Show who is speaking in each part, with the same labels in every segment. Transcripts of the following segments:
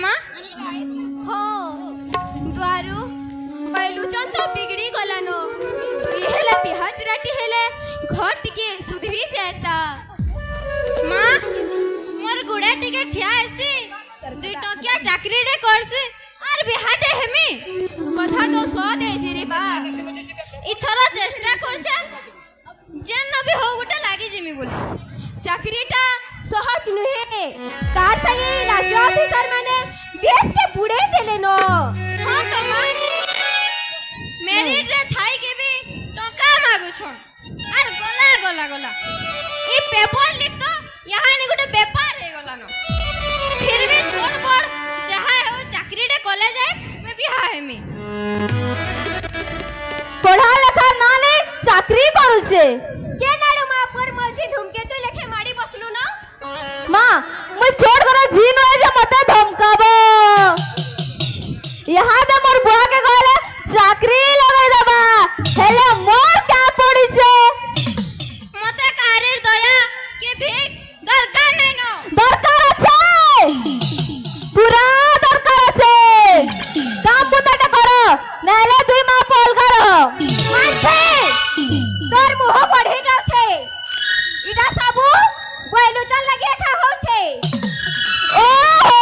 Speaker 1: माँ
Speaker 2: हो द्वारू बैलुचन तो बिगड़ी गलानो तू हेले बिहा चुराटी हेले घर टिके सुधरी जाता
Speaker 1: माँ मोर गुड़ा टिके ठिया आसी 2 टकिया चाकरी रे करसी आर बिहाटे हेमी
Speaker 2: कथा तो सो दे जिरे बा
Speaker 1: इथर चेष्टा करछे जेन न भी हो गुटे लागी जिमी बोली
Speaker 2: चाकरीटा सहज नुहे तार संगे राज्य ऑफिसर माने देश के बुड़े देले नो
Speaker 1: हां तो माँ मेरिट रे थाई के भी टका मागु छन आर गला गला गला ई पेपर लिख तो यहाँ नि गुटे व्यापार हे गला न फिर भी छोड़ पड़ जहाँ हो चाकरी रे कॉलेज जाए मैं बिहा हेमी
Speaker 2: पढ़ा लिखा नाले चाकरी करूचे के नाडू मा पर मझी धुमकेतु लेखे माडी बसलु न
Speaker 3: माँ मैं छोड़ कर जीन होए जे मते धमकाबो यहाँ दे मोर बुआ के कहले चाकरी लगाई दबा हेले मोर का पड़ी छे
Speaker 1: मते कारीर दया के भीख दरकार नै न
Speaker 3: दरकार আছে पूरा दरकार আছে काम बुताटा करो नाले 2 माह पल करो
Speaker 2: मानते तोर मुह बढ़े जाउछे इडा साबु बैलुचन लगे खा होछे
Speaker 3: ओहो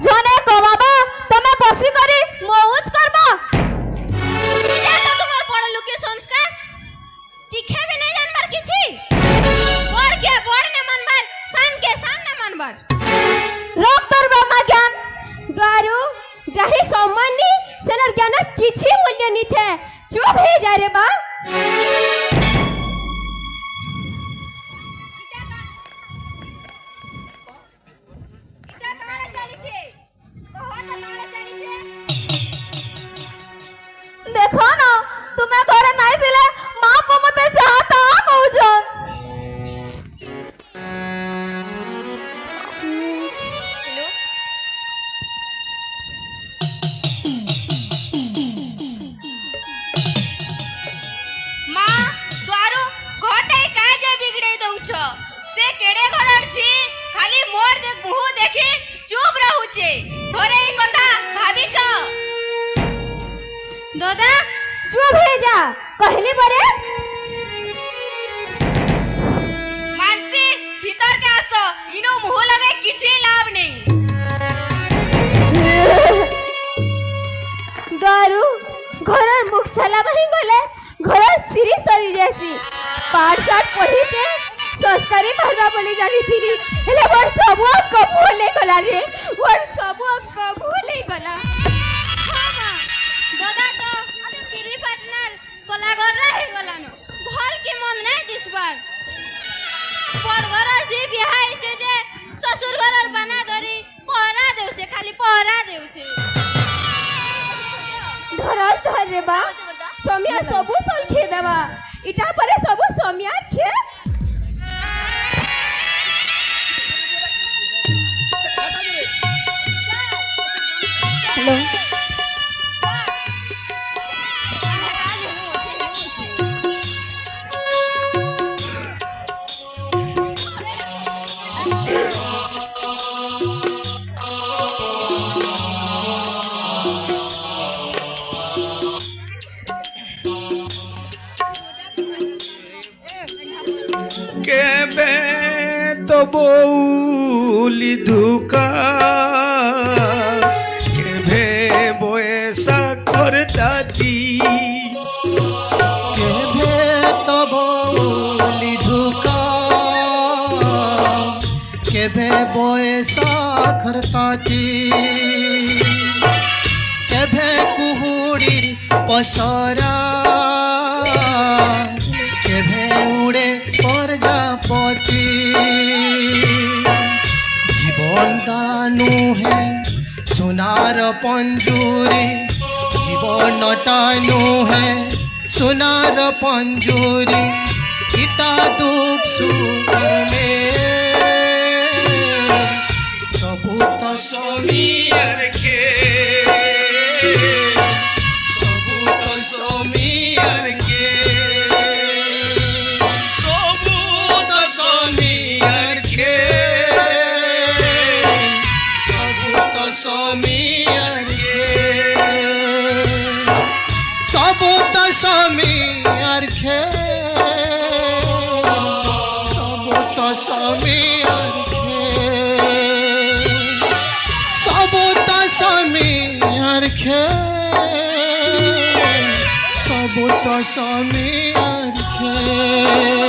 Speaker 3: जने कमाबा तमे बसी करी मौज करबा
Speaker 1: इटा तो तुम्हार बड़ लोके संस्कार दिखे भी नहीं जानबार किछि बड़ ने मानबार शान ने मानबार
Speaker 3: रोक तोर ब्रह्मा ज्ञान
Speaker 2: द्वारू जाहि सम्माननी सेनर ज्ञान किछि मूल्य नि थे चुप हे जा रे बा
Speaker 3: देखो ना तुम्हें घरे नहीं दिले माँ को मते जाता कहउछन
Speaker 1: माँ द्वारू घटे काहे जे बिगड़े दउछ से केड़े घरर छी खाली मोर दे मुह देखि चुप रहउछे थोरे ई कथा भाबिछ दादा
Speaker 2: चुप हे जा कहली बरे
Speaker 1: मानसी भीतर के आसो इनो मुह लगे किछि लाभ नहीं
Speaker 2: द्वारू घरर मुख साला बही गले घरर सिरी सरी जैसी पाठ साठ पढ़ी से संस्कारी भरवा बोली जानी थी हेले वर सब कबूल गला रे वर सब कबूल गला
Speaker 1: हां मां दादा तो सिरी पार्टनर कलागर रहे गलानो भल के मन नहीं दिसबार बड़ घरर जी बिहाई छे जे ससुर घरर बना धरी पहरा देउछे खाली पहरा देउछे
Speaker 2: धरा धरे बा समिया सबु सल खे देबा इटा परे सबु समिया खे हेलो
Speaker 4: केबे तो बोली धुका केबे बोएसा करताती
Speaker 5: केभे तो बोली धुका केभे बोएसा करताती केभे कुहुड़ी पसरा केभे उड़े प्रजापति जीवन दानु है सोनार पंजूरी जीवन टानु है सोनार पंजूरी इटा दुख सुकर में सबूत
Speaker 4: सोमियर के
Speaker 5: सबूत सोमियर के
Speaker 4: सबूत सोमियर के
Speaker 5: सबूत সমীয়ার খেল সবু তো সমীয়ার খেল সবু তো সমীয়ার খেল সবু তো সমীয়ার খেল সবু তো সমীয়ার খেল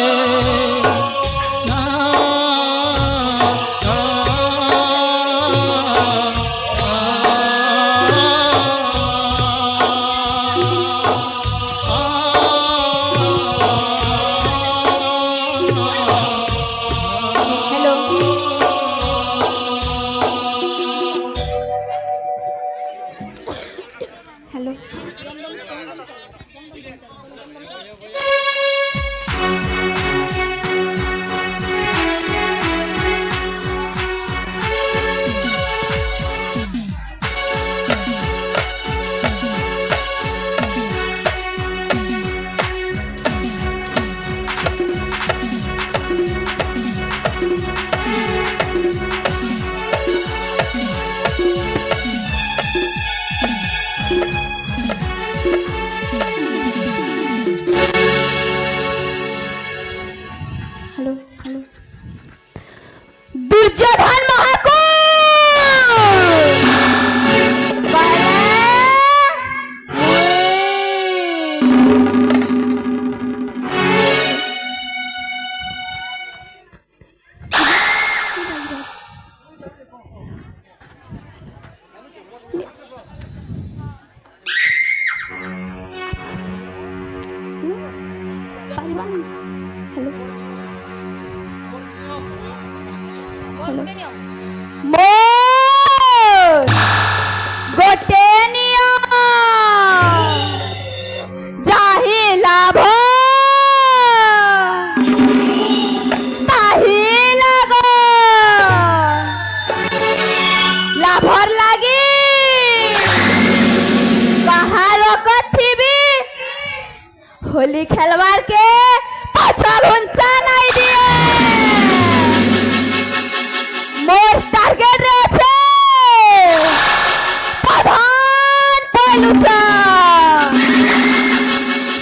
Speaker 2: হ্যালো হ্যালো হ্যালো দুর্যোধন মোর গোটে নিয়ম যাহি লাভ তাহি লাগ লাভর লাগি কাহার কথিবি হোলি খেলবার কে পাছা ঘুঞ্চা নাই দিয়ে মোর টার্গেট রয়েছে প্রধান পয়লুচা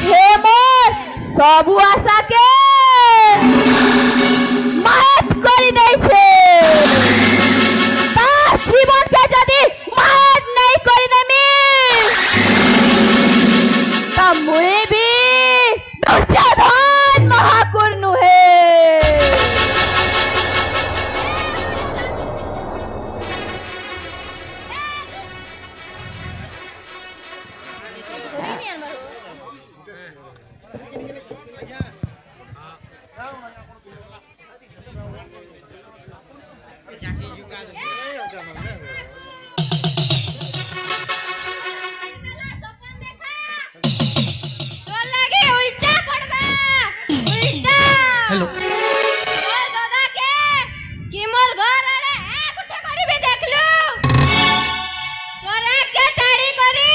Speaker 2: হে মোর সবু আশাকে মাফ করে দিয়েছে তার জীবনকে যদি মাফ নাই করে নেমি তা মুই বি দুর্যোধন মহাকুর নুহে
Speaker 1: তোর লাগে উল্টা পড়বা উল্টা
Speaker 5: হ্যালো
Speaker 1: ওই দাদাকে কি মোর ঘর আড়ে এক উঠা করিবে দেখলু তোরা কে টাড়ি করি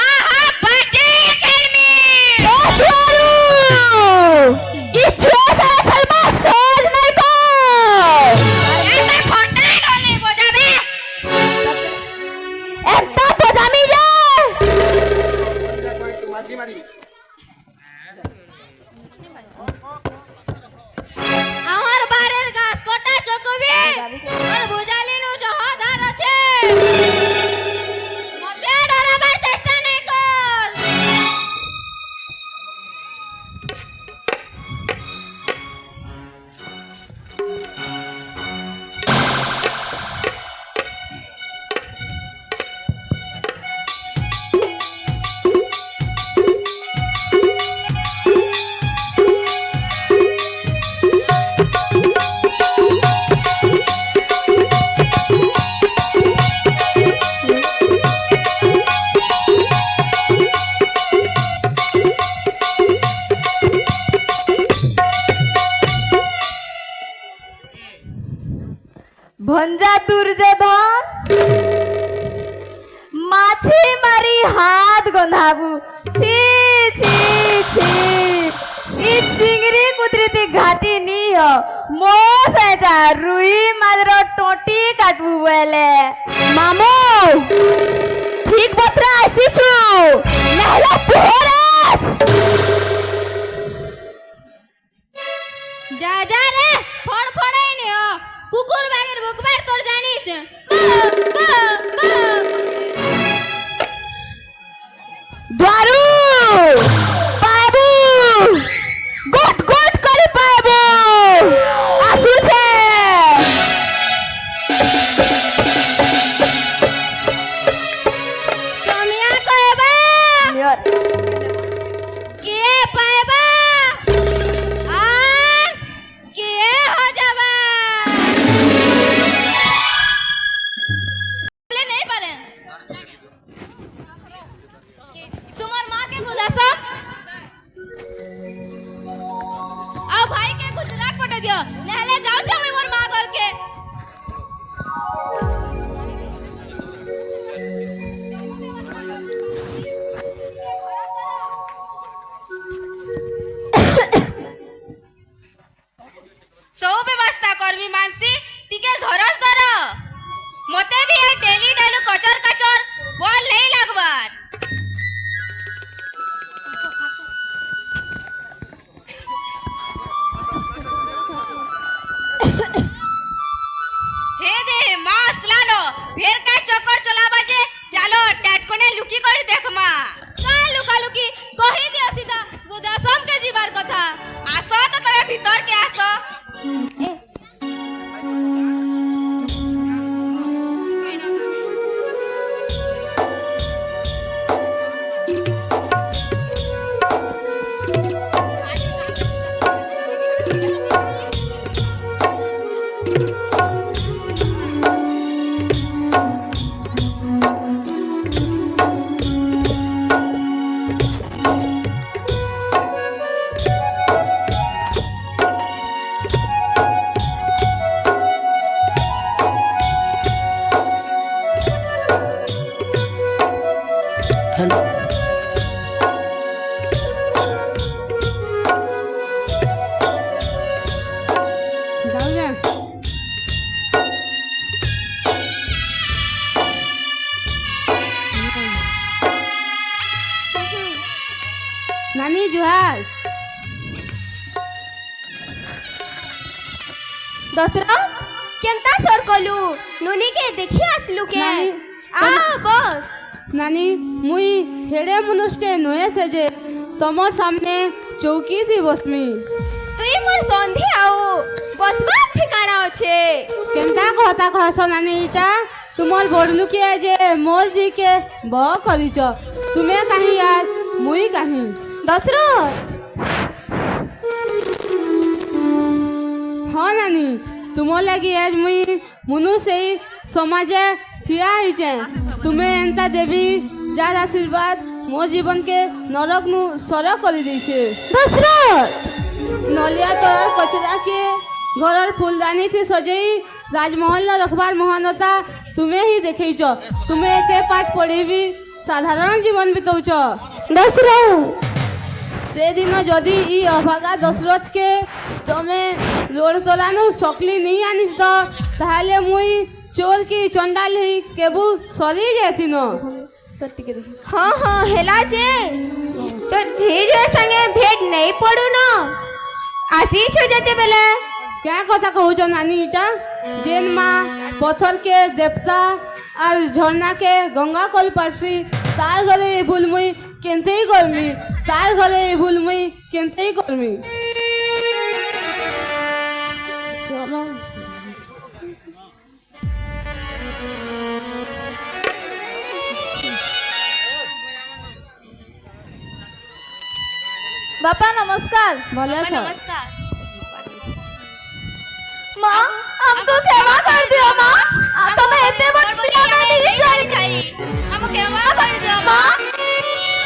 Speaker 1: আহা বাটি খেলমি
Speaker 2: কিছু সারা খেলবা সহজ নাই তো
Speaker 1: এতে ফটাই ডলে বোঝাবে
Speaker 2: একটা পজামি রে
Speaker 1: আমার বাড়ির গাছ কোটা চকবি আর বুঝালি নু জহদার আছে মতে ডরাবার চেষ্টা নাই কর
Speaker 2: ভঞ্জা দুর্যোধন মাছি মারি হাত গন্ধাবু ছি ছি ছি ই চিংড়ি
Speaker 3: ମୋ ସେଟା रुई मात्र टोटी काटबू बेले मामो ठीक बतरा आसीछु नहला पोराज
Speaker 1: जा जा रे फोड़ फोड़ाई नहीं हो कुकुर बागर भुकबार तोड़ जानी छे
Speaker 3: दारू पाबू गोट गोट करे पाबू आसु छे
Speaker 1: सोमिया कहबा के पाएबा और के हो जाबा ले नहीं पारे तुम्हार माँ के बुदासा आओ भाई के गुजरात पटे दियो नहले जाओ से मैं मोर माँ घर के सो व्यवस्था करमी मानसी तिके धरस धर मते भी ए डेली डेली कचर कचर बोल नहीं लगबार हे दे मास लालो फेर का चक्कर चला बाजे चलो टैट कोने लुकी कर देख मा का लुका लुकी कहि दिया सीधा वृद्धाश्रम के जीवार कथा आसो तो तबे भीतर के आसो
Speaker 2: नानी जुहार
Speaker 3: दसरा केनता सर कलु नुनी के देखि आसलु के
Speaker 2: नानी,
Speaker 3: आ बस
Speaker 2: नानी मुई हेड़े मनुष्य नोए से जे तमर सामने चौकी थी बसमी
Speaker 3: तुई मोर संधि आओ बसवा ठिकाना अच्छे
Speaker 2: केनता कहता कहस नानी इटा तुमर बड़लू के जे मोर जी के ब करिच तुम्हें कहीं आज मुई कहीं
Speaker 3: दशरथ
Speaker 2: हाँ नानी तुम लगी आज मुई मुनु से ही समाजे ठिया हिचे तुम्हें एंता देवी जार आशीर्वाद मो जीवन के नरक नु सरक कर देछे
Speaker 3: दशरथ
Speaker 2: नलिया तोर कचरा के घरर फूलदानी थी सजई राजमहल न रखबार महानता तुम्हें ही देखैछ तुम्हें एते पाठ पढ़ी भी साधारण जीवन बितौछ
Speaker 3: दशरथ
Speaker 2: से दिन जदि ई अभागा दशरथ के तमे रोड तोरानु सकली नहीं आनी तो ताहले मुई चोर की चंडाल ही केबू सरी जाती न
Speaker 3: हाँ हाँ हेला जे तो झीजे संगे भेंट नहीं पड़ू न आसी छो जते बेले
Speaker 2: क्या कथा कहूछ नानी इटा जेन माँ पत्थर के देवता और झरना के गंगा कल पारसी तार घरे भूल मुई केनते ही करमी तार घरे भूल मुई केनते ही करमी चलो
Speaker 3: बापा नमस्कार
Speaker 2: भले छ
Speaker 1: नमस्कार
Speaker 3: माँ हमको क्षमा कर दियो माँ तुम्हें इतने बच्चे में नहीं जानी
Speaker 1: हम केवा कर दियो
Speaker 3: माँ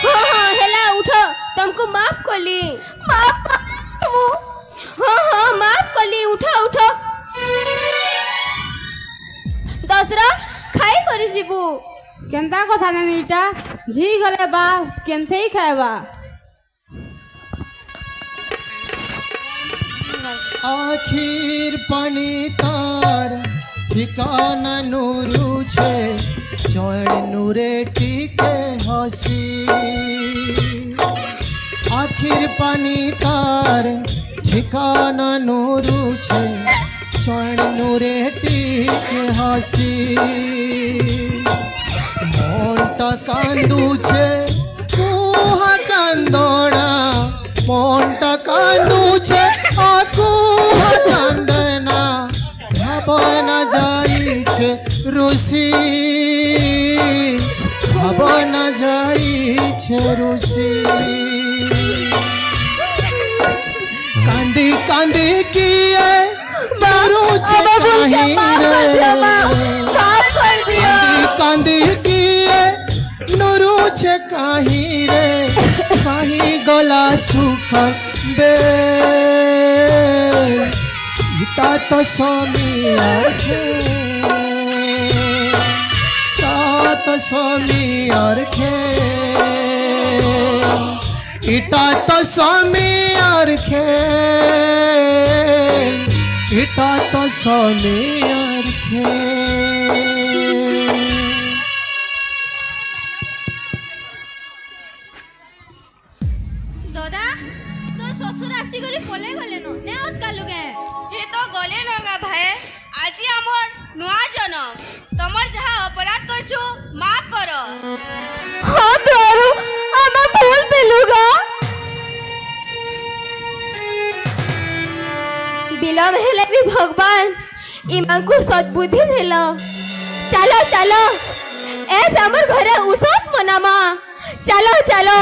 Speaker 3: हाँ हाँ हेला उठो तुमको माफ कर ली माफ हाँ हाँ माफ कर ली उठो उठो दसरा खाई करी जीबू
Speaker 2: केनता कथा नानी इटा झी घरे बा केनते ही खाएबा
Speaker 5: আখির পানি তার ঠিকানা নুরুছে চয়ন নূরে টিকে হাসি আখির পানি তার ঠিকানা নুরুছে চয়ন নূরে টিকে হাসি মনটা কান্দুছে কুহা কান্দনা মনটা কান্দুছে কুহা কান্দনা ভাবনা যাইছে রুসি ভাবনা যাইছে রুসি কান্দি কান্দি কিয়ে মারুছে কাহিরে কান্দি কান্দি কিয়ে নুরুছে কাহিরে কাহি গলা সুখ বে ইতা তো স্বামী আরখে তা তো স্বামী আরখে ইটা তো স্বামী আরখে ইটা তো স্বামী আরখে
Speaker 1: দাদা তোর শ্বশুর আসি করে পলে গলে নে অটকালু কে
Speaker 3: ये तो गले नगा भाई आज आमर नुआ जन्म तमर जहाँ अपराध करछु माफ करो
Speaker 2: हाँ दारू आमा भूल पेलुगा बिलम हेले भी भगवान इमांकु सद्बुद्धि देला चलो चलो ए हमर घरे उसत मनामा चलो चलो